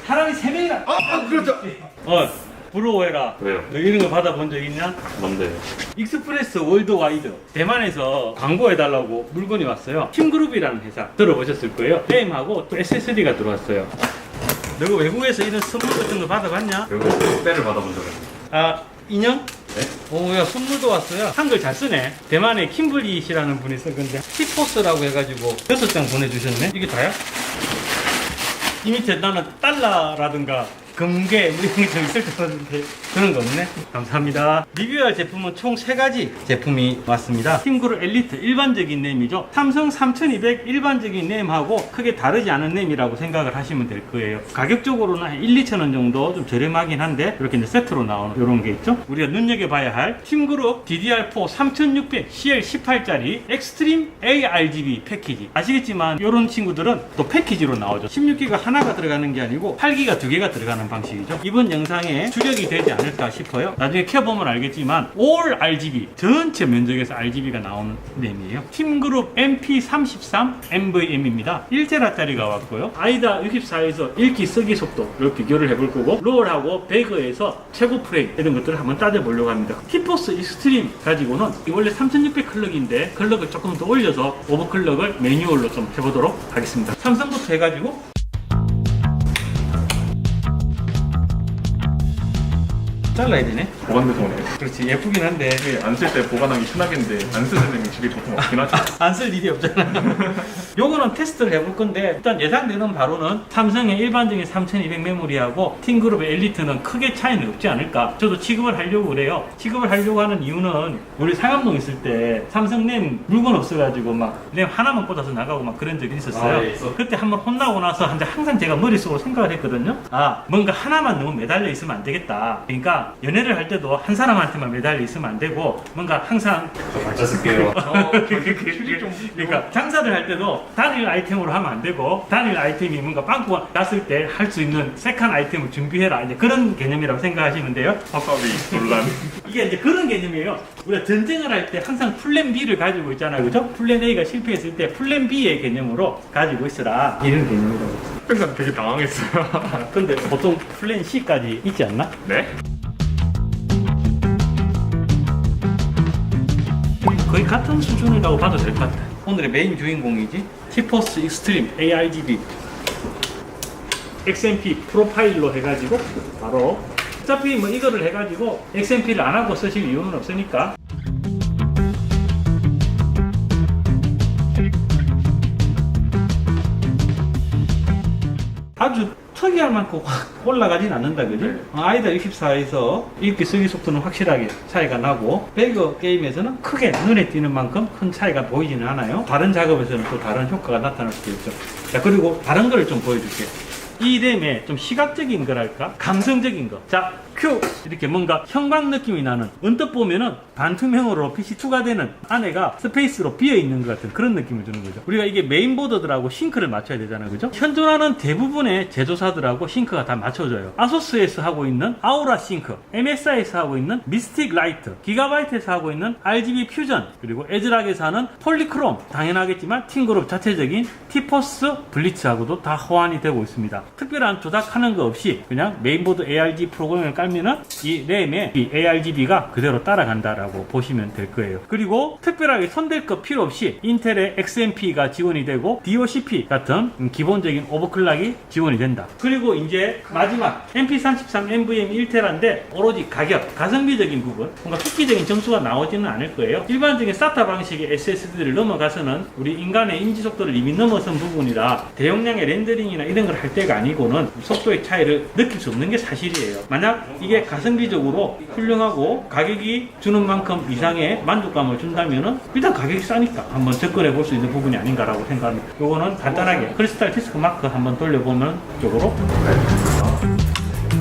사람이 3명이나. 그렇죠. 부러워해라. 왜요? 너 이런 거 받아본 적 있냐? 뭔데? 익스프레스 월드와이드 대만에서 광고해달라고 물건이 왔어요. 팀그룹이라는 회사 들어보셨을 거예요. 게임하고 또 SSD가 들어왔어요. 너가 외국에서 이런 선물 같은 거 받아봤냐? 외국 때를 받아본 적은? 아, 인형? 네? 오, 야, 선물도 왔어요. 한글 잘 쓰네. 대만의 킴블리 씨라는 분이 쓴 건데, 티포스라고 해가지고 6장 보내주셨네. 이게 다야? 이 밑에 나는 달러라든가 금괴 뭐 이런 게 좀 있을 것 같은데 그런 거 없네. 감사합니다. 리뷰할 제품은 총 3가지 제품이 왔습니다. 팀그룹 엘리트 일반적인 램이죠. 삼성 3200 일반적인 램하고 크게 다르지 않은 램이라고 생각을 하시면 될 거예요. 가격적으로는 한 1, 2천 원 정도 좀 저렴하긴 한데 이렇게 이제 세트로 나오는 이런 게 있죠. 우리가 눈여겨봐야 할 팀그룹 DDR4 3600 CL18짜리 엑스트림 ARGB 패키지. 아시겠지만 이런 친구들은 또 패키지로 나오죠. 16기가 하나가 들어가는 게 아니고 8기가 2개가 들어가는 방식이죠. 이번 영상에 주력이 되지 않을까 싶어요. 나중에 켜보면 알겠지만 All RGB 전체 면적에서 RGB가 나오는 램이에요. 팀그룹 MP33 NVMe입니다. 1TB짜리가 왔고요. 아이다 64에서 읽기 쓰기 속도를 비교를 해볼 거고 롤하고 배그에서 최고 프레임 이런 것들을 한번 따져보려고 합니다. 티포스 익스트림 가지고는 원래 3600 클럭인데 클럭을 조금 더 올려서 오버클럭을 매뉴얼로 좀 해보도록 하겠습니다. 삼성부터 해가지고 잘라야 되네. 보관돼서 오네요. 그렇지, 예쁘긴 한데 안 쓸 때 보관하기 편하겠는데 안 쓰는 램이 집에 보통 없긴 하죠. 안 쓸 일이 없잖아. 요거는 테스트를 해볼 건데 일단 예상되는 바로는 삼성의 일반적인 3200 메모리하고 팀그룹의 엘리트는 크게 차이는 없지 않을까. 저도 취급을 하려고 그래요. 취급을 하려고 하는 이유는 우리 상암동 있을 때 삼성 램 물건 없어가지고 막 램 하나만 꽂아서 나가고 막 그런 적이 있었어요. 예, 있어. 그때 한번 혼나고 나서 항상 제가 머릿속으로 생각을 했거든요. 아, 뭔가 하나만 너무 매달려 있으면 안 되겠다. 그러니까 연애를 할 때도 한 사람한테만 매달려 있으면 안 되고 뭔가 항상 같이 쓸게요. 그러니까 장사를 할 때도 단일 아이템으로 하면 안 되고 단일 아이템이 뭔가 빵꾸가 났을 때 할 수 있는 세컨 아이템을 준비해라. 이제 그런 개념이라고 생각하시면 돼요. 화갑이 논란. 이게 이제 그런 개념이에요. 우리가 전쟁을 할 때 항상 플랜 B를 가지고 있잖아요. 그죠? 플랜 A가 실패했을 때 플랜 B의 개념으로 가지고 있으라. 이런 개념이라고. 순간 되게 당황했어요. 근데 보통 플랜 C까지 있지 않나? 네? 거의 같은 수준이라고 봐도 될 것 같아. 오늘의 메인 주인공이지. 티포스 익스트림 ARGB XMP 프로파일로 해가지고 바로 어차피 뭐 이거를 해가지고 XMP를 안 하고 쓰실 이유는 없으니까 아주 특이할 만큼 확 올라가진 않는다, 그지? 네. 아이다 64에서 읽기 쓰기 속도는 확실하게 차이가 나고 배그 게임에서는 크게 눈에 띄는 만큼 큰 차이가 보이지는 않아요. 다른 작업에서는 또 다른 효과가 나타날 수도 있죠. 자, 그리고 다른 거를 좀 보여줄게. 이 램에 좀 시각적인 거랄까? 감성적인 거. 자, 큐! 이렇게 뭔가 형광 느낌이 나는, 언뜻 보면은 반투명으로 빛이 추가되는 안에가 스페이스로 비어있는 것 같은 그런 느낌을 주는 거죠. 우리가 이게 메인보드들하고 싱크를 맞춰야 되잖아요. 그죠? 현존하는 대부분의 제조사들하고 싱크가 다 맞춰져요. 아소스에서 하고 있는 아우라 싱크, MSI에서 하고 있는 미스틱 라이트, 기가바이트에서 하고 있는 RGB 퓨전, 그리고 에즈락에서 하는 폴리크롬, 당연하겠지만 팀그룹 자체적인 티포스 블리츠하고도 다 호환이 되고 있습니다. 특별한 조작하는 거 없이 그냥 메인보드 ARG 프로그램을 깔면은 이 램에 이 ARGB가 그대로 따라간다라고 보시면 될 거예요. 그리고 특별하게 손댈 거 필요 없이 인텔의 XMP가 지원이 되고 DOCP 같은 기본적인 오버클락이 지원이 된다. 그리고 이제 마지막 MP33 NVMe 1TB인데 오로지 가격, 가성비적인 부분, 뭔가 획기적인 점수가 나오지는 않을 거예요. 일반적인 SATA 방식의 SSD를 넘어가서는 우리 인간의 인지 속도를 이미 넘어선 부분이라 대용량의 렌더링이나 이런 걸 할 때가 아니고는 속도의 차이를 느낄 수 없는 게 사실이에요. 만약 이게 가성비적으로 훌륭하고 가격이 주는 만큼 이상의 만족감을 준다면은 일단 가격이 싸니까 한번 접근해 볼 수 있는 부분이 아닌가라고 생각합니다. 요거는 간단하게 크리스탈 디스크 마크 한번 돌려보면 이쪽으로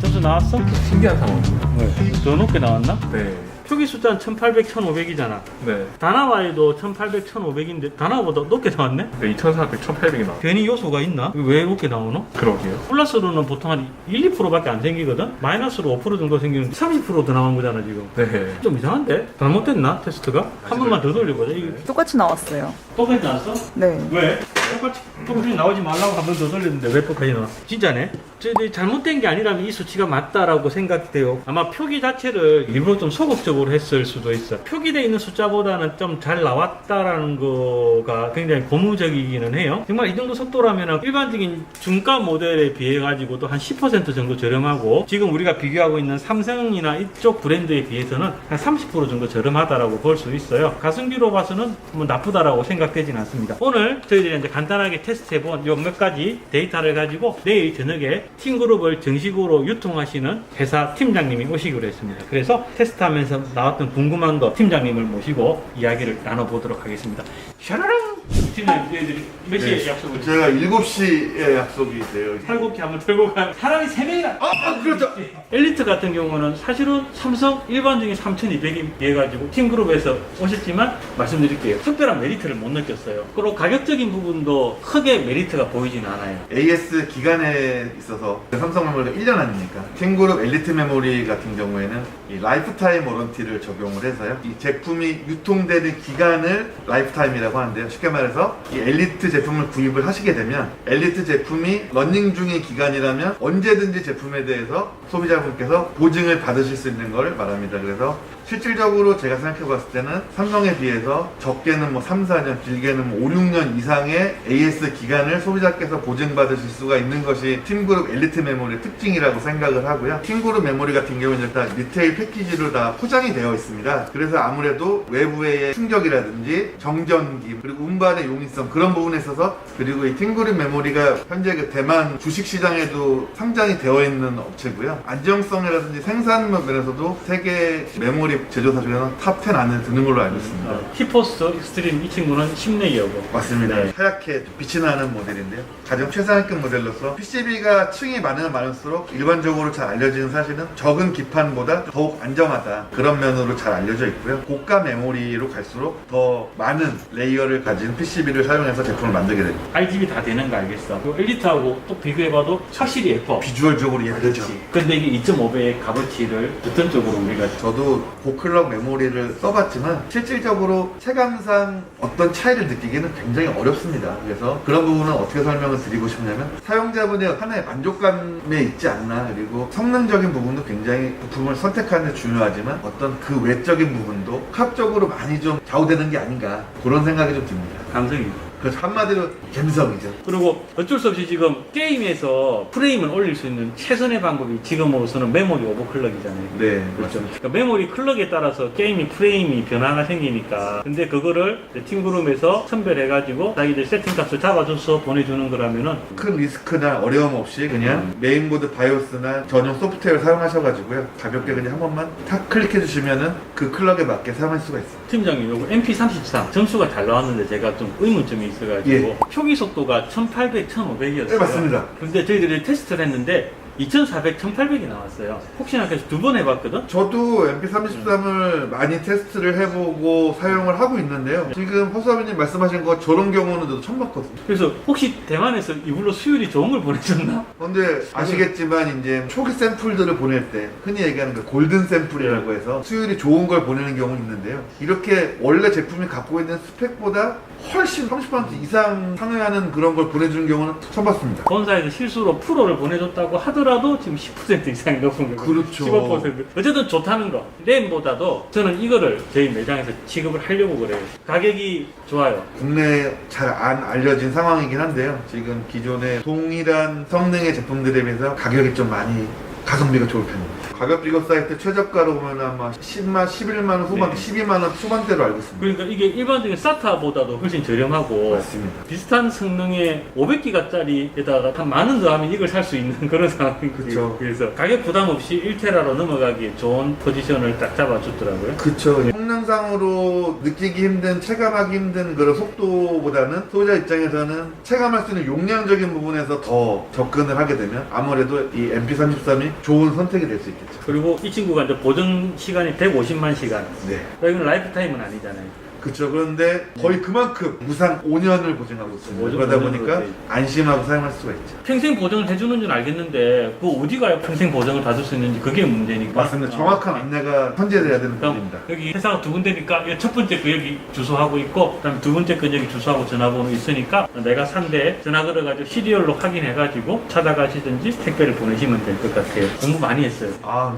점수 나왔어? 신기한 상황. 네. 더 높게 나왔나? 네. 표기 숫자는 1800, 1500이잖아. 네. 다나와에도 1800, 1500인데 다나와보다 높게 나왔네? 네, 2400, 1800이 나. 괜히 요소가 있나? 왜 높게 나오노? 그러게요. 플러스로는 보통 한 1, 2%밖에 안 생기거든? 마이너스로 5% 정도 생기는데 30%더 나온 거잖아 지금. 네. 좀 이상한데? 잘못됐나? 테스트가? 한 번만 더 돌려보자. 이게 똑같이 나왔어요. 똑같이 나왔어? 네. 왜? 똑같이 나오지 말라고 한 번 더 돌렸는데 왜 똑같이 나와? 진짜네? 저희들이 잘못된 게 아니라면 이 수치가 맞다라고 생각이 돼요. 아마 표기 자체를 일부러 좀 소극적으로 했을 수도 있어. 표기되어 있는 숫자보다는 좀 잘 나왔다라는 거가 굉장히 고무적이기는 해요. 정말 이 정도 속도라면 일반적인 중가 모델에 비해 가지고도 한 10% 정도 저렴하고, 지금 우리가 비교하고 있는 삼성이나 이쪽 브랜드에 비해서는 한 30% 정도 저렴하다라고 볼 수 있어요. 가성비로 봐서는 뭐 나쁘다라고 생각되진 않습니다. 오늘 저희들이 이제 간단하게 테스트해본 요 몇 가지 데이터를 가지고 내일 저녁에 팀그룹을 정식으로 유통하시는 회사 팀장님이 오시기로 했습니다. 그래서 테스트하면서 나왔던 궁금한 거 팀장님을 모시고 이야기를 나눠보도록 하겠습니다. 샤라랑! 팀장님, 저희들이 몇 시에 약속을 제가 7시에 약속이 돼요. 탈곡기 한번 들고 가면 사람이 3명이나 그렇죠. 엘리트 같은 경우는 사실은 삼성 일반적인 3200이 해가지고 팀그룹에서 오셨지만 말씀드릴게요, 특별한 메리트를 못 느꼈어요. 그리고 가격적인 부분도 크게 메리트가 보이진 않아요. AS 기간에 있어서 삼성 메모리가 1년 아닙니까? 팀그룹 엘리트 메모리 같은 경우에는 이 라이프타임 워런티를 적용을 해서요, 이 제품이 유통되는 기간을 라이프타임이라고 하는데요. 쉽게 말해서 이 엘리트 제품을 구입을 하시게 되면 엘리트 제품이 러닝 중인 기간이라면 언제든지 제품에 대해서 소비자분께서 보증을 받으실 수 있는 걸 말합니다. 그래서 실질적으로 제가 생각해 봤을 때는 삼성에 비해서 적게는 뭐 3, 4년, 길게는 뭐 5, 6년 이상의 AS 기간을 소비자께서 보증받으실 수가 있는 것이 팀그룹 엘리트 메모리의 특징이라고 생각을 하고요. 팀그룹 메모리 같은 경우는 일단 리테일 패키지로 다 포장이 되어 있습니다. 그래서 아무래도 외부의 충격이라든지 정전기, 그리고 운반의 용이성, 그런 부분에 있어서, 그리고 이 팀그룹 메모리가 현재 그 대만 주식시장에도 상장이 되어 있는 업체고요. 안정성이라든지 생산 면에서도 세계 메모리 제조사 중에는 탑 10 안에 드는 걸로 알고 있습니다. 히포스 익스트림 이 친구는 10내기하고 맞습니다. 네. 하얗게 빛이 나는 모델인데요. 가장 최상급 모델로서 PCB가 층이 많으면 많을수록 일반적으로 잘 알려지는 사실은 적은 기판보다 더욱 안정하다, 그런 면으로 잘 알려져 있고요. 고가 메모리로 갈수록 더 많은 레이어를 가진 PCB를 사용해서 제품을 만들게 됩니다. RGB 다 되는 거 알겠어. 그 엘리트하고 또 비교해봐도 확실히 예뻐. 비주얼적으로 예쁘죠. 근데 이게 2.5배의 값어치를 어떤 쪽으로 우리가 저도 고클럭 메모리를 써봤지만 실질적으로 체감상 어떤 차이를 느끼기는 굉장히 어렵습니다. 그래서 그런 부분은 어떻게 설명을 드리고 싶냐면, 사용자분의 하나의 만족감에 있지 않나, 그리고 성능적인 부분도 굉장히 부품을 선택하는 데 중요하지만 어떤 그 외적인 부분도 합적으로 많이 좀 좌우되는 게 아닌가, 그런 생각이 좀 듭니다. 감성이. 그래서 한마디로 갬성이죠. 그리고 어쩔 수 없이 지금 게임에서 프레임을 올릴 수 있는 최선의 방법이 지금으로서는 메모리 오버클럭이잖아요. 네, 그렇죠. 그러니까 메모리 클럭에 따라서 게임이 프레임이 변화가 생기니까, 근데 그거를 팀그룹에서 선별해가지고 자기들 세팅값을 잡아줘서 보내주는 거라면은 큰 리스크나 어려움 없이 그냥 메인보드 바이오스나 전용 소프트웨어를 사용하셔가지고요, 가볍게 그냥 한 번만 탁 클릭해 주시면은 그 클럭에 맞게 사용할 수가 있어요. 팀장님, 요거 MP33 점수가 잘 나왔는데 제가 좀 의문점이 있어가지고 표기 속도가 1800, 1500이었어요. 네, 맞습니다. 근데 저희들이 테스트를 했는데 2400, 1800이 나왔어요. 혹시나 그래서 2번 해봤거든? 저도 MP33을 많이 테스트를 해보고 사용을 하고 있는데요. 지금 허수아비님 말씀하신 거 저런 경우는 저도 처음 봤거든요. 그래서 혹시 대만에서 이걸로 수율이 좋은 걸 보내줬나? 근데 아시겠지만 이제 초기 샘플들을 보낼 때 흔히 얘기하는 그 골든 샘플이라고 해서 수율이 좋은 걸 보내는 경우는 있는데요. 이렇게 원래 제품이 갖고 있는 스펙보다 훨씬 30% 이상 상회하는 그런 걸 보내주는 경우는 처음 봤습니다. 본사에서 실수로 프로를 보내줬다고 하더라도 지금 10% 이상이 높은 거예요. 그렇죠. 15%. 어쨌든 좋다는 거. 램보다도 저는 이거를 저희 매장에서 취급을 하려고 그래요. 가격이 좋아요. 국내에 잘 안 알려진 상황이긴 한데요. 지금 기존의 동일한 성능의 제품들에 비해서 가격이 좀 많이 가성비가 좋을 편입니다. 가격 비교 사이트 최저가로 보면 아마 10만, 11만원 후반대, 네. 12만원 초반대로 알고 있습니다. 그러니까 이게 일반적인 SATA보다도 훨씬 저렴하고 맞습니다. 비슷한 성능의 500기가짜리에다가 한 만 원 더 하면 이걸 살 수 있는 그런 상황인 거죠. 그쵸. 그래서 가격 부담 없이 1테라로 넘어가기에 좋은 포지션을 딱 잡아줬더라고요. 그쵸. 성능상으로 느끼기 힘든, 체감하기 힘든 그런 속도보다는 소비자 입장에서는 체감할 수 있는 용량적인 부분에서 더 접근을 하게 되면 아무래도 이 MP33이 좋은 선택이 될 수 있겠죠. 그리고 이 친구가 이제 보존 시간이 150만 시간. 네. 이건 라이프타임은 아니잖아요. 그렇죠. 그런데 거의 그만큼 무상 5년을 보증하고 있습니다. 오전- 그러다 오전으로 보니까 돼 있죠. 안심하고 사용할 수가 있죠. 평생 보증을 해주는 줄 알겠는데 그 어디가 평생 보증을 받을 수 있는지 그게 문제니까. 맞습니다. 정확한 안내가 현재돼야 되는 그럼 부분입니다. 여기 회사가 두 군데니까 첫 번째 그 여기 주소하고 있고 그다음에 두 번째 그 여기 주소하고 전화번호 있으니까 내가 산대 전화 걸어가지고 시리얼로 확인해가지고 찾아가시든지 택배를 보내시면 될 것 같아요. 공부 많이 했어요. 아,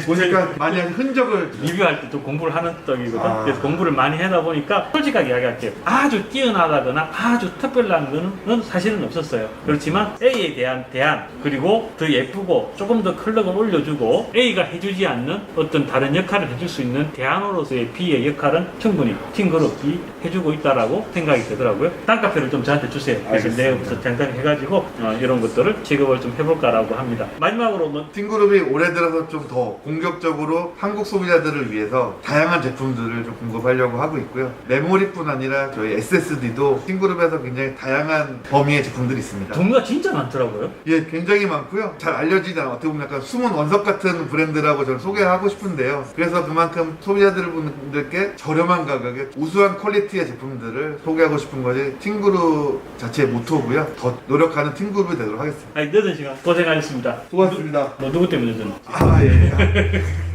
보니까 많이 한 흔적을 리뷰할 때 또 공부를 하는 떡이거든. 아. 그래서 공부를 많이 하다 보니까 솔직하게 이야기할게요. 아주 뛰어나다거나 아주 특별한 거는 사실은 없었어요. 그렇지만 A에 대한 대안 그리고 더 예쁘고 조금 더 클럭을 올려주고 A가 해주지 않는 어떤 다른 역할을 해줄 수 있는 대안으로서의 B의 역할은 충분히 팀그룹이 해주고 있다라고 생각이 되더라고요. 단카페를 좀 저한테 주세요. 그래서 알겠습니다. 내일부터 잠깐 해가지고 이런 것들을 직업을 좀 해볼까라고 합니다. 마지막으로 뭐 팀그룹이 올해 들어서 좀 더 공격적으로 한국 소비자들을 위해서 다양한 제품들을 좀 공급하려고 하고 있고요. 메모리뿐 아니라 저희 SSD도 팀그룹에서 굉장히 다양한 범위의 제품들이 있습니다. 종류가 진짜 많더라고요. 예, 굉장히 많고요. 잘 알려지지 않아 어떻게 보면 약간 숨은 원석 같은 브랜드라고 저는 소개하고 싶은데요. 그래서 그만큼 소비자들분들께 저렴한 가격에 우수한 퀄리티의 제품들을 소개하고 싶은 것이 팀그룹 자체의 모토고요. 더 노력하는 팀그룹이 되도록 하겠습니다. 늦은 시간 고생하셨습니다. 수고하셨습니다. 뭐 누구 때문에 늦은? 아, 예.